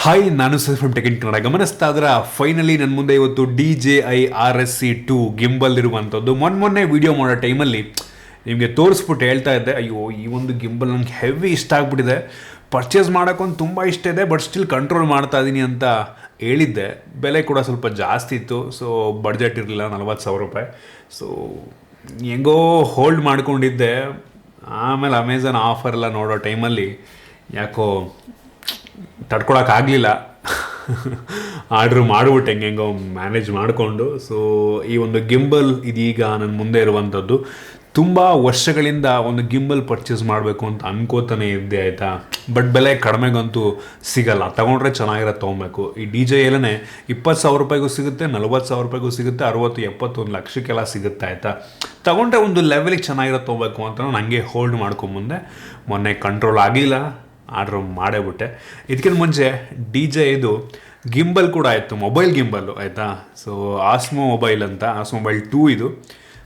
Hi, ನಾನು sir from tech in Kannada. ಗಮನಿಸ್ತಾ ಇದ್ರೆ ಫೈನಲಿ ನನ್ನ ಮುಂದೆ ಇವತ್ತು DJI RSC 2 ಗಿಂಬಲ್ ಇರುವಂಥದ್ದು. ಮೊನ್ನೆ ವಿಡಿಯೋ ಮಾಡೋ ಟೈಮಲ್ಲಿ ನಿಮಗೆ ತೋರಿಸ್ಬಿಟ್ಟು ಹೇಳ್ತಾ ಇದ್ದೆ, ಅಯ್ಯೋ ಈ ಒಂದು ಗಿಂಬಲ್ ನನಗೆ ಹೆವಿ ಇಷ್ಟ ಆಗ್ಬಿಟ್ಟಿದೆ, ಪರ್ಚೇಸ್ ಮಾಡೋಕ್ಕೊಂದು ತುಂಬ ಇಷ್ಟ ಇದೆ, ಬಟ್ ಸ್ಟಿಲ್ ಕಂಟ್ರೋಲ್ ಮಾಡ್ತಾ ಇದ್ದೀನಿ ಅಂತ ಹೇಳಿದ್ದೆ. ಬೆಲೆ ಕೂಡ ಸ್ವಲ್ಪ ಜಾಸ್ತಿ ಇತ್ತು, ಸೊ ಬಡ್ಜೆಟ್ ಇರಲಿಲ್ಲ, 40,000 ರೂಪಾಯಿ. ಸೊ ಹೆಂಗೋ ಹೋಲ್ಡ್ ಮಾಡ್ಕೊಂಡಿದ್ದೆ. ಆಮೇಲೆ ಅಮೆಝಾನ್ ಆಫರ್ ಎಲ್ಲ ನೋಡೋ ಟೈಮಲ್ಲಿ ಯಾಕೋ ತಡ್ಕೊಳಕ್ಕಾಗಲಿಲ್ಲ, ಆರ್ಡ್ರ್ ಮಾಡಿಬಿಟ್ಟು ಹೆಂಗೆಂಗೋ ಮ್ಯಾನೇಜ್ ಮಾಡಿಕೊಂಡು. ಸೊ ಈ ಒಂದು ಗಿಂಬಲ್ ಇದೀಗ ನನ್ನ ಮುಂದೆ ಇರುವಂಥದ್ದು. ತುಂಬ ವರ್ಷಗಳಿಂದ ಒಂದು ಗಿಂಬಲ್ ಪರ್ಚೇಸ್ ಮಾಡಬೇಕು ಅಂತ ಅನ್ಕೋತಾನೆ ಇದ್ದೆ, ಆಯಿತಾ. ಬಟ್ ಬೆಲೆ ಕಡಿಮೆಗಂತೂ ಸಿಗಲ್ಲ, ತೊಗೊಂಡ್ರೆ ಚೆನ್ನಾಗಿರೋದು ತೊಗೊಬೇಕು. ಈ DJIಲೇ 20,000 ರೂಪಾಯಿಗೂ ಸಿಗುತ್ತೆ, 40,000 ರೂಪಾಯಿಗೂ ಸಿಗುತ್ತೆ, 60, 70, 1 ಲಕ್ಷಕ್ಕೆಲ್ಲ ಸಿಗುತ್ತೆ, ಆಯಿತಾ. ತೊಗೊಂಡ್ರೆ ಒಂದು ಲೆವೆಲಿಗೆ ಚೆನ್ನಾಗಿರೋದು ತೊಗೋಬೇಕು ಅಂತ ನನಗೆ ಹೋಲ್ಡ್ ಮಾಡ್ಕೊಂಬಂದೆ. ಮೊನ್ನೆ ಕಂಟ್ರೋಲ್ ಆಗಲಿಲ್ಲ, ಆರ್ಡ್ರ್ ಮಾಡೇಬಿಟ್ಟೆ. ಇದಕ್ಕಿಂತ ಮುಂಚೆ DJIದು ಗಿಂಬಲ್ ಕೂಡ ಆಯಿತು, ಮೊಬೈಲ್ ಗಿಂಬಲ್ಲು, ಆಯಿತಾ. ಸೊ ಆಸ್ಮೋ ಮೊಬೈಲ್ ಅಂತ, ಆಸ್ಮೋ ಮೊಬೈಲ್ 2 ಇದು.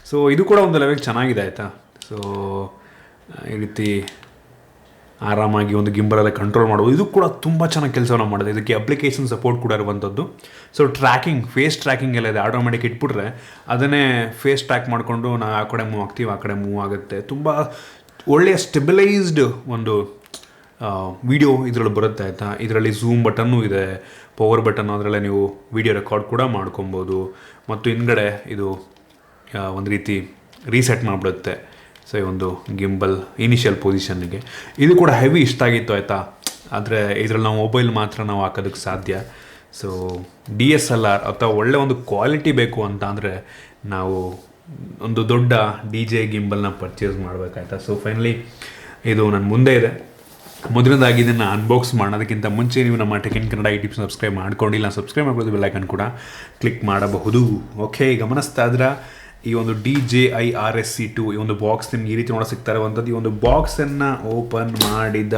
ಸೊ ಇದು ಕೂಡ ಒಂದು ಲೆವೆಲ್ ಚೆನ್ನಾಗಿದೆ, ಆಯಿತಾ. ಸೊ ಈ ರೀತಿ ಆರಾಮಾಗಿ ಒಂದು ಗಿಂಬಲಲ್ಲೇ ಕಂಟ್ರೋಲ್ ಮಾಡ್ಬೋದು. ಇದು ಕೂಡ ತುಂಬ ಚೆನ್ನಾಗಿ ಕೆಲಸವನ್ನು ಮಾಡಿದೆ. ಇದಕ್ಕೆ ಅಪ್ಲಿಕೇಶನ್ ಸಪೋರ್ಟ್ ಕೂಡ ಇರುವಂಥದ್ದು. ಸೊ ಟ್ರ್ಯಾಕಿಂಗ್, ಫೇಸ್ ಟ್ರ್ಯಾಕಿಂಗ್ ಎಲ್ಲ ಇದೆ. ಆಟೋಮೆಟಿಕ್ ಇಟ್ಬಿಟ್ರೆ ಅದನ್ನೇ ಫೇಸ್ ಟ್ರ್ಯಾಕ್ ಮಾಡಿಕೊಂಡು ನಾವು ಆ ಕಡೆ ಮೂವ್ ಆಗ್ತೀವಿ, ಆ ಕಡೆ ಮೂವ್ ಆಗುತ್ತೆ. ತುಂಬ ಒಳ್ಳೆಯ ಸ್ಟೆಬಿಲೈಸ್ಡ್ ಒಂದು ವಿಡಿಯೋ ಇದರಲ್ಲಿ ಬರುತ್ತೆ, ಆಯಿತಾ. ಇದರಲ್ಲಿ ಝೂಮ್ ಬಟನ್ನು ಇದೆ, ಪವರ್ ಬಟನ್, ಅದರಲ್ಲೇ ನೀವು ವಿಡಿಯೋ ರೆಕಾರ್ಡ್ ಕೂಡ ಮಾಡ್ಕೊಬೋದು. ಮತ್ತು ಹಿಂದ್ಗಡೆ ಇದು ಒಂದು ರೀತಿ ರೀಸೆಟ್ ಮಾಡಿಬಿಡುತ್ತೆ. ಸೊ ಈ ಒಂದು ಗಿಂಬಲ್ ಇನಿಷಿಯಲ್ ಪೊಸಿಷನ್ನಿಗೆ ಇದು ಕೂಡ ಹೆವಿ ಇಷ್ಟ ಆಗಿತ್ತು, ಆಯಿತಾ. ಆದರೆ ಇದರಲ್ಲಿ ನಾವು ಮೊಬೈಲ್ ಮಾತ್ರ ನಾವು ಹಾಕೋದಕ್ಕೆ ಸಾಧ್ಯ. ಸೊ DSLR ಅಥವಾ ಒಳ್ಳೆ ಒಂದು ಕ್ವಾಲಿಟಿ ಬೇಕು ಅಂತ ಅಂದರೆ ನಾವು ಒಂದು ದೊಡ್ಡ DJI ಗಿಂಬಲ್ನ ಪರ್ಚೇಸ್ ಮಾಡಬೇಕಾಯ್ತಾ. ಸೊ ಫೈನಲಿ ಇದು ನನ್ನ ಮುಂದೆ ಇದೆ. ಮೊದಲನೇದಾಗಿ ಇದನ್ನು ಅನ್ಬಾಕ್ಸ್ ಮಾಡೋದಕ್ಕಿಂತ ಮುಂಚೆ ನೀವು ನಮ್ಮ tech in Kannada YouTube subscribe ಮಾಡ್ಕೊಂಡಿಲ್ಲ, ಸಬ್ಸ್ಕ್ರೈಬ್ ಮಾಡ್ಬೋದು, ಬೆಲ್ ಐಕನ್ ಕೂಡ ಕ್ಲಿಕ್ ಮಾಡಬಹುದು. ಓಕೆ, ಗಮನಿಸ್ತಾ ಇದ್ರೆ ಈ ಒಂದು DJI RSC 2 ಈ ಒಂದು ಬಾಕ್ಸ್ ನಿಮ್ಗೆ ಈ ರೀತಿ ನೋಡೋ ಸಿಗ್ತಾ ಇರುವಂಥದ್ದು. ಈ ಒಂದು ಬಾಕ್ಸನ್ನು ಓಪನ್ ಮಾಡಿದ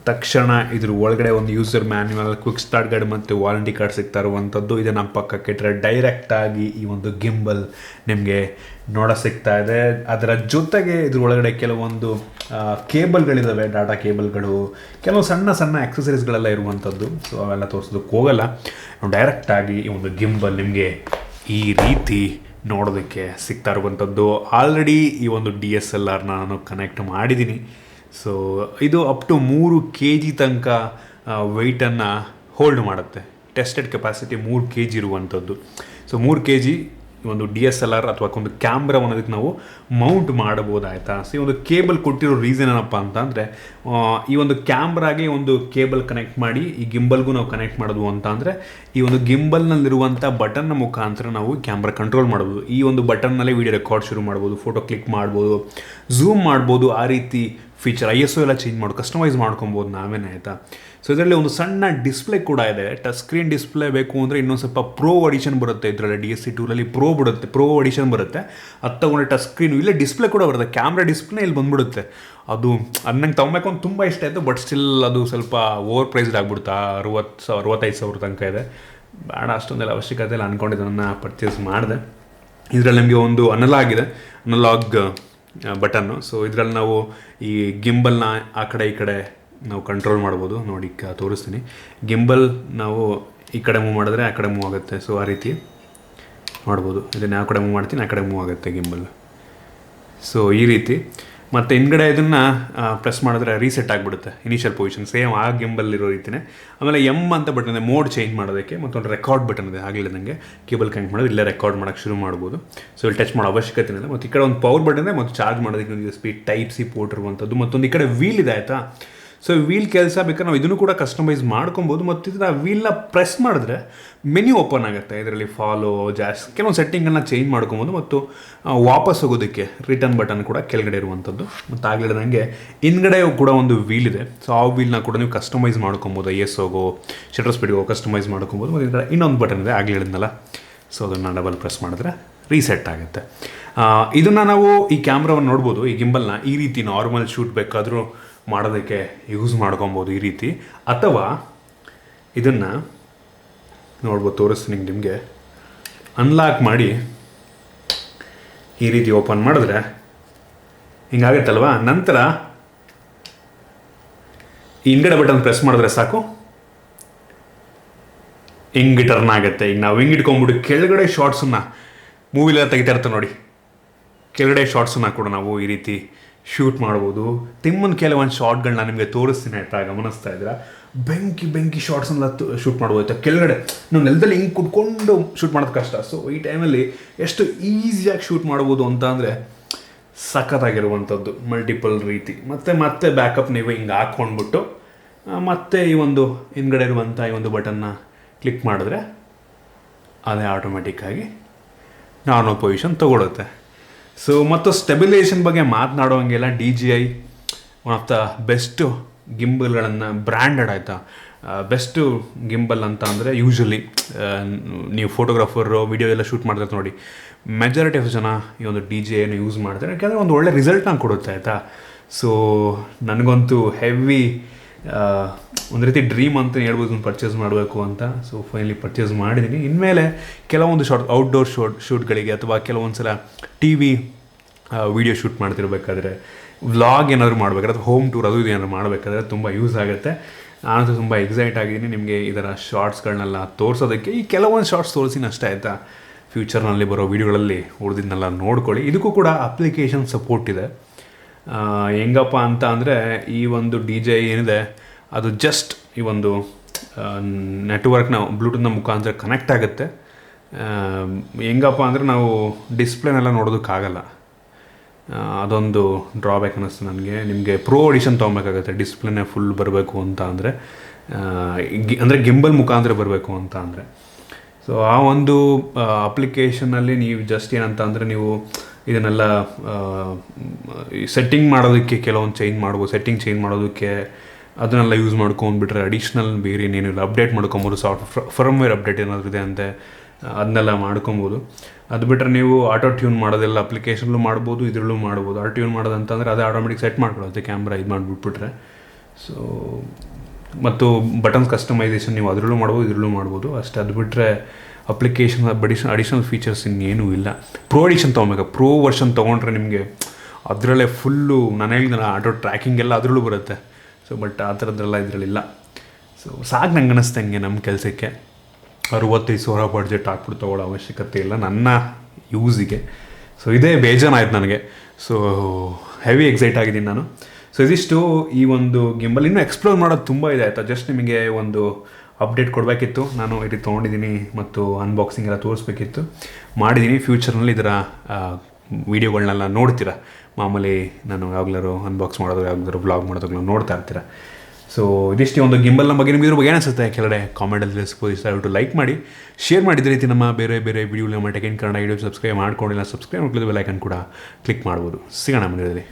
ತಕ್ಷಣ ಇದ್ರ ಒಳಗಡೆ ಒಂದು user manual, quick start guide ಮತ್ತು ವಾರಂಟಿ ಕಾರ್ಡ್ ಸಿಗ್ತಾ ಇರುವಂಥದ್ದು. ಇದನ್ನು ಪಕ್ಕಕ್ಕೆ ಇಟ್ಟರೆ ಡೈರೆಕ್ಟಾಗಿ ಈ ಒಂದು ಗಿಂಬಲ್ ನಿಮಗೆ ನೋಡೋ ಸಿಗ್ತಾ ಇದೆ. ಅದರ ಜೊತೆಗೆ ಇದ್ರ ಒಳಗಡೆ ಕೆಲವೊಂದು ಕೇಬಲ್ಗಳಿದ್ದಾವೆ, ಡಾಟಾ ಕೇಬಲ್ಗಳು, ಕೆಲವು ಸಣ್ಣ ಸಣ್ಣ ಆಕ್ಸೆಸರೀಸ್ಗಳೆಲ್ಲ ಇರುವಂಥದ್ದು. ಸೊ ಅವೆಲ್ಲ ತೋರಿಸೋದಕ್ಕೆ ಹೋಗಲ್ಲ, ಡೈರೆಕ್ಟಾಗಿ ಈ ಒಂದು ಗಿಂಬಲ್ ನಿಮಗೆ ಈ ರೀತಿ ನೋಡೋದಕ್ಕೆ ಸಿಗ್ತಾ ಇರುವಂಥದ್ದು. ಆಲ್ರೆಡಿ ಈ ಒಂದು DSLR ನಾನು ಕನೆಕ್ಟ್ ಮಾಡಿದ್ದೀನಿ. ಸೊ ಇದು ಅಪ್ ಟು 3 kg ತನಕ ವೆಯ್ಟನ್ನು ಹೋಲ್ಡ್ ಮಾಡುತ್ತೆ. ಟೆಸ್ಟೆಡ್ ಕೆಪಾಸಿಟಿ 3 kg ಇರುವಂಥದ್ದು. ಸೊ 3 kg ಒಂದು DSLR ಅಥವಾ ಒಂದು ಕ್ಯಾಮ್ರಾವನ್ನು ಅದಕ್ಕೆ ನಾವು ಮೌಂಟ್ ಮಾಡ್ಬೋದು, ಆಯಿತಾ. ಸೊ ಈ ಒಂದು ಕೇಬಲ್ ಕೊಟ್ಟಿರೋ ರೀಸನ್ ಏನಪ್ಪ ಅಂತ ಅಂದರೆ, ಈ ಒಂದು ಕ್ಯಾಮ್ರಾಗೆ ಒಂದು ಕೇಬಲ್ ಕನೆಕ್ಟ್ ಮಾಡಿ ಈ ಗಿಂಬಲ್ಗೂ ನಾವು ಕನೆಕ್ಟ್ ಮಾಡೋದು ಅಂತ ಅಂದರೆ, ಈ ಒಂದು ಗಿಂಬಲ್ನಲ್ಲಿರುವಂಥ ಬಟನ್ನ ಮುಖಾಂತರ ನಾವು ಕ್ಯಾಮ್ರಾ ಕಂಟ್ರೋಲ್ ಮಾಡ್ಬೋದು. ಈ ಒಂದು ಬಟನ್ನಲ್ಲೇ ವೀಡಿಯೋ ರೆಕಾರ್ಡ್ ಶುರು ಮಾಡ್ಬೋದು, ಫೋಟೋ ಕ್ಲಿಕ್ ಮಾಡ್ಬೋದು, ಝೂಮ್ ಮಾಡ್ಬೋದು. ಆ ರೀತಿ ಫೀಚರ್ ISO ಎಲ್ಲ ಚೇಂಜ್ ಮಾಡಿ ಕಸ್ಟಮೈಸ್ ಮಾಡ್ಕೊಬೋದು ನಾವೇನೇ, ಆಯಿತಾ. ಸೊ ಇದರಲ್ಲಿ ಒಂದು ಸಣ್ಣ ಡಿಸ್ಪ್ಲೇ ಕೂಡ ಇದೆ. ಟಚ್ ಸ್ಕ್ರೀನ್ ಡಿಸ್ಪ್ಲೇ ಬೇಕು ಅಂದರೆ ಇನ್ನೊಂದು ಸ್ವಲ್ಪ ಪ್ರೋ ಎಡಿಷನ್ ಬರುತ್ತೆ ಇದರಲ್ಲಿ. DSC 2ರಲ್ಲಿ ಪ್ರೋ ಎಡಿಷನ್ ಬರುತ್ತೆ. ಅದು ತಗೊಂಡ್ರೆ ಟಚ್ ಸ್ಕ್ರೀನು ಇಲ್ಲೇ ಡಿಸ್ಪ್ಲೇ ಕೂಡ ಬರುತ್ತೆ, ಕ್ಯಾಮ್ರಾ ಡಿಸ್ಪ್ಲೇ ಇಲ್ಲಿ ಬಂದ್ಬಿಡುತ್ತೆ. ಅದು ನಂಗೆ ತೊಗೊಬೇಕು ಅಂತ ತುಂಬ ಇಷ್ಟ ಆಯಿತು, ಬಟ್ ಸ್ಟಿಲ್ ಅದು ಸ್ವಲ್ಪ ಓವರ್ ಪ್ರೈಸ್ಡ್ ಆಗ್ಬಿಡ್ತಾ. 65,000 ತನಕ ಇದೆ. ಬೇಡ, ಅಷ್ಟೊಂದೆಲ್ಲ ಅವಶ್ಯಕತೆ ಇಲ್ಲ ಅಂದ್ಕೊಂಡಿದ್ದು ನನ್ನ ಪರ್ಚೇಸ್ ಮಾಡಿದೆ. ಇದರಲ್ಲಿ ನಮಗೆ ಒಂದು ಅನಲಾಗ್ ಬಟನ್ನು. ಸೊ ಇದರಲ್ಲಿ ನಾವು ಈ ಗಿಂಬಲ್ನ ಆ ಕಡೆ ಈ ಕಡೆ ನಾವು ಕಂಟ್ರೋಲ್ ಮಾಡ್ಬೋದು. ನೋಡಿ ತೋರಿಸ್ತೀನಿ. ಗಿಂಬಲ್ ನಾವು ಈ ಕಡೆ ಮೂವ್ ಮಾಡಿದ್ರೆ ಆ ಕಡೆ ಮೂವ್ ಆಗುತ್ತೆ. ಸೊ ಆ ರೀತಿ ಮಾಡ್ಬೋದು. ಇದನ್ನು ಯಾವ ಕಡೆ ಮೂವ್ ಮಾಡ್ತೀನಿ ಆ ಕಡೆ ಮೂವ್ ಆಗುತ್ತೆ ಗಿಂಬಲ್. ಸೊ ಈ ರೀತಿ. ಮತ್ತು ಹಿಂದ್ಗಡೆ ಇದನ್ನು ಪ್ರೆಸ್ ಮಾಡಿದ್ರೆ ರೀಸೆಟ್ ಆಗಿಬಿಡುತ್ತೆ, ಇನಿಷಿಯಲ್ ಪೊಸಿಷನ್ ಸೇಮ್ ಆ ಗಿಂಬಲ್ ಇರೋ ರೀತಿಯೇ. ಆಮೇಲೆ ಅಂತ ಬಟನ್ ಇದೆ ಮೋಡ್ ಚೇಂಜ್ ಮಾಡೋದಕ್ಕೆ. ಮತ್ತೊಂದು ರೆಕಾರ್ಡ್ ಬಟನ್ ಇದೆ, ಆಗಲಿಲ್ಲ ನನಗೆ ಕೇಬಲ್ ಕನೆಕ್ಟ್ ಮಾಡೋದು, ಇಲ್ಲೇ ರೆಕಾರ್ಡ್ ಮಾಡೋಕ್ಕೆ ಶುರು ಮಾಡ್ಬೋದು. ಸೊ ಇಲ್ಲಿ ಟಚ್ ಮಾಡೋ ಅವಶ್ಯಕತೆ ಇಲ್ಲ. ಮತ್ತು ಈ ಕಡೆ ಒಂದು ಪವರ್ ಬಟನ್ ಇದೆ, ಮತ್ತು ಚಾರ್ಜ್ ಮಾಡೋದಕ್ಕೆ ಒಂದು USB Type-C ಪೋರ್ಟ್ ಇರುವಂಥದ್ದು. ಮತ್ತೊಂದು ಈ ಕಡೆ ವೀಲ್ ಇದೆ, ಆಯಿತಾ. ಸೊ ವೀಲ್ ಕೆಲಸ ಬೇಕಾದ್ರೆ ನಾವು ಇದನ್ನು ಕೂಡ ಕಸ್ಟಮೈಸ್ ಮಾಡ್ಕೊಬೋದು. ಮತ್ತು ಇದನ್ನು ವೀಲ್ನ ಪ್ರೆಸ್ ಮಾಡಿದ್ರೆ ಮೆನ್ಯೂ ಓಪನ್ ಆಗುತ್ತೆ. ಇದರಲ್ಲಿ ಫಾಲೋ, ಜಾಸ್ತಿ ಕೆಲವೊಂದು ಸೆಟ್ಟಿಂಗನ್ನು ಚೇಂಜ್ ಮಾಡ್ಕೊಬೋದು. ಮತ್ತು ವಾಪಸ್ ಹೋಗೋದಕ್ಕೆ ರಿಟರ್ನ್ ಬಟನ್ ಕೂಡ ಕೆಳಗಡೆ ಇರುವಂಥದ್ದು. ಮತ್ತು ಆಗಲಿಲ್ಲ ನನಗೆ ಹಿಂದ್ಗಡೆ ಕೂಡ ಒಂದು ವೀಲ್ ಇದೆ. ಸೊ ಆ ವೀಲ್ನ ಕೂಡ ನೀವು ಕಸ್ಟಮೈಸ್ ಮಾಡ್ಕೊಬೋದು. ISOಗೋ ಶಟರ್ ಸ್ಪೀಡ್ಗೋ ಕಸ್ಟಮೈಸ್ ಮಾಡ್ಕೊಬೋದು. ಮತ್ತು ಇದರ ಇನ್ನೊಂದು ಬಟನ್ ಇದೆ, ಆಗಲಿಲ್ಲದಲ್ಲ. ಸೊ ಅದನ್ನು ಡಬಲ್ ಪ್ರೆಸ್ ಮಾಡಿದ್ರೆ ರೀಸೆಟ್ ಆಗುತ್ತೆ. ಇದನ್ನು ನಾವು ಈ ಕ್ಯಾಮ್ರಾವನ್ನು ನೋಡ್ಬೋದು, ಈ ಗಿಂಬಲ್ನ ಈ ರೀತಿ ನಾರ್ಮಲ್ ಶೂಟ್ ಬೇಕಾದರೂ ಮಾಡೋದಕ್ಕೆ ಯೂಸ್ ಮಾಡ್ಕೊಬೋದು ಈ ರೀತಿ. ಅಥವಾ ಇದನ್ನು ನೋಡ್ಬೋದು, ತೋರಿಸ್ತೀನಿ ನಿಮಗೆ. ಅನ್ಲಾಕ್ ಮಾಡಿ ಈ ರೀತಿ ಓಪನ್ ಮಾಡಿದ್ರೆ ಹಿಂಗಾಗತ್ತಲ್ವ. ನಂತರ ಈ ಹಿಂಗಡೆ ಬಟನ್ ಪ್ರೆಸ್ ಮಾಡಿದ್ರೆ ಸಾಕು, ಹಿಂಗೆ ಟರ್ನ್ ಆಗುತ್ತೆ. ಈಗ ನಾವು ಹಿಂಗೆ ಇಟ್ಕೊಂಡ್ಬಿಟ್ಟು ಕೆಳಗಡೆ ಶಾರ್ಟ್ಸನ್ನು ಮೂವಿಲೆಲ್ಲ ತೆಗಿತಾ ಇರ್ತಾರೆ ನೋಡಿ, ಕೆಳಗಡೆ ಶಾರ್ಟ್ಸನ್ನು ಕೂಡ ನಾವು ಈ ರೀತಿ ಶೂಟ್ ಮಾಡ್ಬೋದು. ತಿಮ್ಮನ ಕೆಲವೊಂದು ಶಾರ್ಟ್ಗಳನ್ನ ನಿಮಗೆ ತೋರಿಸ್ತೀನಿ ಆಯ್ತಾ, ಗಮನಿಸ್ತಾ ಇದ್ದೀರಾ. ಬೆಂಕಿ ಶಾರ್ಟ್ಸನ್ನೆಲ್ಲ ಶೂಟ್ ಮಾಡ್ಬೋದು. ಕೆಳಗಡೆ ನಾವು ನೆಲದಲ್ಲಿ ಹಿಂಗೆ ಕುಟ್ಕೊಂಡು ಶೂಟ್ ಮಾಡೋದು ಕಷ್ಟ. ಸೊ ಈ ಟೈಮಲ್ಲಿ ಎಷ್ಟು ಈಸಿಯಾಗಿ ಶೂಟ್ ಮಾಡ್ಬೋದು ಅಂತ ಅಂದರೆ ಸಖತ್ತಾಗಿರುವಂಥದ್ದು ಮಲ್ಟಿಪಲ್ ರೀತಿ. ಮತ್ತೆ ಬ್ಯಾಕಪ್ ನೀವು ಹಿಂಗೆ ಹಾಕ್ಕೊಂಡ್ಬಿಟ್ಟು ಮತ್ತೆ ಈ ಒಂದು ಹಿಂದ್ಗಡೆ ಇರುವಂಥ ಈ ಒಂದು ಬಟನ್ನ ಕ್ಲಿಕ್ ಮಾಡಿದ್ರೆ ಅದೇ ಆಟೋಮೆಟಿಕ್ಕಾಗಿ ನಾರ್ಮಲ್ ಪೊಸಿಷನ್ ತೊಗೊಳುತ್ತೆ. ಸೊ ಮತ್ತು ಸ್ಟೆಬಿಲೈಸೇಷನ್ ಬಗ್ಗೆ ಮಾತನಾಡೋಂಗೆಲ್ಲ DJI one of the best ಗಿಂಬಲ್ಗಳನ್ನು ಬ್ರ್ಯಾಂಡೆಡ್ ಆಯಿತಾ, ಬೆಸ್ಟು ಗಿಂಬಲ್ ಅಂತ ಅಂದರೆ ಯೂಶ್ವಲಿ ನೀವು ಫೋಟೋಗ್ರಾಫರು ವಿಡಿಯೋ ಎಲ್ಲ ಶೂಟ್ ಮಾಡ್ತಾರೆ ನೋಡಿ, ಮೆಜಾರಿಟಿ ಆಫ್ ಜನ ಈ ಒಂದು DJIನ ಯೂಸ್ ಮಾಡ್ತಾರೆ. ಯಾಕೆಂದರೆ ಒಂದು ಒಳ್ಳೆ ರಿಸಲ್ಟ್ನ ಕೊಡುತ್ತೆ ಆಯಿತಾ. ಸೊ ನನಗಂತೂ ಹೆವಿ ಒಂದು ರೀತಿ ಡ್ರೀಮ್ ಅಂತ ಹೇಳ್ಬೋದು ಒಂದು ಪರ್ಚೇಸ್ ಮಾಡಬೇಕು ಅಂತ. ಸೊ ಫೈನಲಿ ಪರ್ಚೇಸ್ ಮಾಡಿದ್ದೀನಿ. ಇನ್ಮೇಲೆ ಕೆಲವೊಂದು ಔಟ್ಡೋರ್ ಶೂಟ್ಗಳಿಗೆ ಅಥವಾ ಕೆಲವೊಂದು ಸಲ TV ವಿಡಿಯೋ ಶೂಟ್ ಮಾಡ್ತಿರ್ಬೇಕಾದ್ರೆ, ವ್ಲಾಗ್ ಏನಾದರೂ ಮಾಡಬೇಕಾದ್ರೆ ಅಥವಾ ಹೋಮ್ ಟೂರ್ ಅದು ಇದು ಏನಾದ್ರು ಮಾಡಬೇಕಾದ್ರೆ ತುಂಬ ಯೂಸ್ ಆಗುತ್ತೆ. ನಾನಂತೂ ತುಂಬ ಎಕ್ಸೈಟ್ ಆಗಿದ್ದೀನಿ ನಿಮಗೆ ಇದರ ಶಾರ್ಟ್ಸ್ಗಳನ್ನೆಲ್ಲ ತೋರಿಸೋದಕ್ಕೆ. ಈ ಕೆಲವೊಂದು ಶಾರ್ಟ್ಸ್ ತೋರಿಸಿನ ಅಷ್ಟೇ ಆಯಿತಾ, ಫ್ಯೂಚರ್ನಲ್ಲಿ ಬರೋ ವೀಡಿಯೋಗಳಲ್ಲಿ ಉಳಿದಿದ್ದನ್ನೆಲ್ಲ ನೋಡ್ಕೊಳ್ಳಿ. ಇದಕ್ಕೂ ಕೂಡ ಅಪ್ಲಿಕೇಶನ್ ಸಪೋರ್ಟ್ ಇದೆ. ಹೆಂಗಪ್ಪ ಅಂತ ಅಂದರೆ ಈ ಒಂದು DJI ಏನಿದೆ ಅದು ಜಸ್ಟ್ ಈ ಒಂದು ನೆಟ್ವರ್ಕ್ನ ಬ್ಲೂಟೂತ್ನ ಮುಖಾಂತರ ಕನೆಕ್ಟ್ ಆಗುತ್ತೆ. ಹೆಂಗಪ್ಪ ಅಂದರೆ ನಾವು ಡಿಸ್ಪ್ಲೇನೆಲ್ಲ ನೋಡೋದಕ್ಕಾಗಲ್ಲ. ಅದೊಂದು ಡ್ರಾಬ್ಯಾಕ್ ಅನ್ನಿಸ್ತು ನನಗೆ. ನಿಮಗೆ ಪ್ರೋ ಎಡಿಷನ್ ತೊಗೊಬೇಕಾಗುತ್ತೆ ಡಿಸ್ಪ್ಲೇನೇ ಫುಲ್ ಬರಬೇಕು ಅಂತ ಅಂದರೆ ಗಿಂಬಲ್ ಮುಖಾಂತರ ಬರಬೇಕು ಅಂತ ಅಂದರೆ. ಸೊ ಆ ಒಂದು ಅಪ್ಲಿಕೇಶನಲ್ಲಿ ನೀವು ಜಸ್ಟ್ ಏನಂತ ಅಂದರೆ ನೀವು ಇದನ್ನೆಲ್ಲ ಸೆಟ್ಟಿಂಗ್ ಮಾಡೋದಕ್ಕೆ ಕೆಲವೊಂದು ಚೇಂಜ್ ಮಾಡೋದಕ್ಕೆ ಅದನ್ನೆಲ್ಲ ಯೂಸ್ ಮಾಡ್ಕೊಂಡ್ಬಿಟ್ರೆ ಅಡಿಷ್ನಲ್ ಬೇರೆ ಏನೇನಿಲ್ಲ ಅಪ್ಡೇಟ್ ಮಾಡ್ಕೊಬೋದು. ಫರ್ಮ್ವೇರ್ ಅಪ್ಡೇಟ್ ಏನಾದರೂ ಇದೆ ಅಂತೆ ಅದನ್ನೆಲ್ಲ ಮಾಡ್ಕೊಬೋದು. ಅದು ಬಿಟ್ಟರೆ ನೀವು ಆಟೋ ಟ್ಯೂನ್ ಮಾಡೋದೆಲ್ಲ ಅಪ್ಲಿಕೇಶನ್ಲು ಮಾಡ್ಬೋದು, ಇದರಲ್ಲೂ ಮಾಡ್ಬೋದು. ಆಟೋ ಟ್ಯೂನ್ ಮಾಡೋದಂತಂದರೆ ಅದೇ ಆಟೋಮೆಟಿಕ್ ಸೆಟ್ ಮಾಡ್ಕೊಳ್ಳುತ್ತೆ ಕ್ಯಾಮ್ರಾ ಇದು ಮಾಡಿಬಿಟ್ಬಿಟ್ರೆ. ಸೊ ಮತ್ತು ಬಟನ್ಸ್ ಕಸ್ಟಮೈಸೇಷನ್ ನೀವು ಅದರಲ್ಲೂ ಮಾಡ್ಬೋದು, ಇದರಲ್ಲೂ ಮಾಡ್ಬೋದು ಅಷ್ಟೇ. ಅದು ಬಿಟ್ಟರೆ ಅಪ್ಲಿಕೇಶನ್ ಅಡಿಷ್ನಲ್ ಫೀಚರ್ಸ್ ಇನ್ನೇನೂ ಇಲ್ಲ. ಪ್ರೋ ಎಡಿಷನ್ ತೊಗೊಬೇಕು. ಪ್ರೋ ವರ್ಷನ್ ತೊಗೊಂಡ್ರೆ ನಿಮಗೆ ಅದರಲ್ಲೇ ಫುಲ್ಲು ನಾನು ಹೇಳಿದ್ನಲ್ಲ ಆಟೋ ಟ್ರ್ಯಾಕಿಂಗ್ ಎಲ್ಲ ಅದರಲ್ಲೂ ಬರುತ್ತೆ. ಸೊ ಬಟ್ ಆ ಥರದ್ದೆಲ್ಲ ಇದರಲ್ಲಿಲ್ಲ. ಸೊ ಸಾಕು ನಂಗೆ ಅನ್ನಿಸ್ತಂಗೆ ನಮ್ಮ ಕೆಲಸಕ್ಕೆ 65,000 ಬಡ್ಜೆಟ್ ಹಾಕ್ಬಿಟ್ಟು ತೊಗೊಳ್ಳೋ ಅವಶ್ಯಕತೆ ಇಲ್ಲ ನನ್ನ ಯೂಸಿಗೆ. ಸೊ ಇದೇ ಬೇಜಾನಾಯ್ತು ನನಗೆ. ಸೊ ಹೆವಿ ಎಕ್ಸೈಟ್ ಆಗಿದ್ದೀನಿ ನಾನು. ಸೊ ಇದಿಷ್ಟು ಈ ಒಂದು ಗಿಂಬಲ್. ಇನ್ನೂ ಎಕ್ಸ್ಪ್ಲೋರ್ ಮಾಡೋದು ತುಂಬ ಇದೆ ಆಯಿತಾ. ಜಸ್ಟ್ ನಿಮಗೆ ಒಂದು ಅಪ್ಡೇಟ್ ಕೊಡಬೇಕಿತ್ತು. ನಾನು ಇದು ತೊಗೊಂಡಿದ್ದೀನಿ ಮತ್ತು ಅನ್ಬಾಕ್ಸಿಂಗ್ ಎಲ್ಲ ತೋರಿಸ್ಬೇಕಿತ್ತು, ಮಾಡಿದ್ದೀನಿ. ಫ್ಯೂಚರ್ನಲ್ಲಿ ಇದರ ವೀಡಿಯೋಗಳನ್ನೆಲ್ಲ ನೋಡ್ತೀರಾ. ಮಾಮೂಲಿ ನಾನು ಯಾವಾಗಲಾರು ಅನ್ಬಾಕ್ಸ್ ಮಾಡೋದು ಯಾವಾಗಲಾರು ವ್ಲಾಗ್ ಮಾಡೋದು ನೋಡ್ತಾ ಇರ್ತೀರ. ಸೊ ಇದಿಷ್ಟು ಒಂದು ಗಿಂಬಲ್ನ ಬಗ್ಗೆ ನಿಮಗೆ ಇದ್ರ ಬಗ್ಗೆ ಏನಿಸುತ್ತೆ ಕೆಳಗಡೆ ಕಾಮೆಂಟಲ್ಲಿ ತಿಳಿಸ್ಬೋದು. ಲೈಕ್ ಮಾಡಿ, ಶೇರ್ ಮಾಡಿದ ರೀತಿ ನಮ್ಮ ಬೇರೆ ವೀಡಿಯೋ ನಮ್ಮ tech in Kannada YouTube subscribe ಮಾಡ್ಕೊಂಡಿಲ್ಲ, ಸಬ್ಸ್ಕ್ರೈಬ್ ಮಾಡ್ಕೊಳ್ಳೋದು ಬೆಲ್ ಐಕನ್ ಕೂಡ ಕ್ಲಿಕ್ ಮಾಡ್ಬೋದು. ಸಿಗೋಣ ಮುಂದೆ.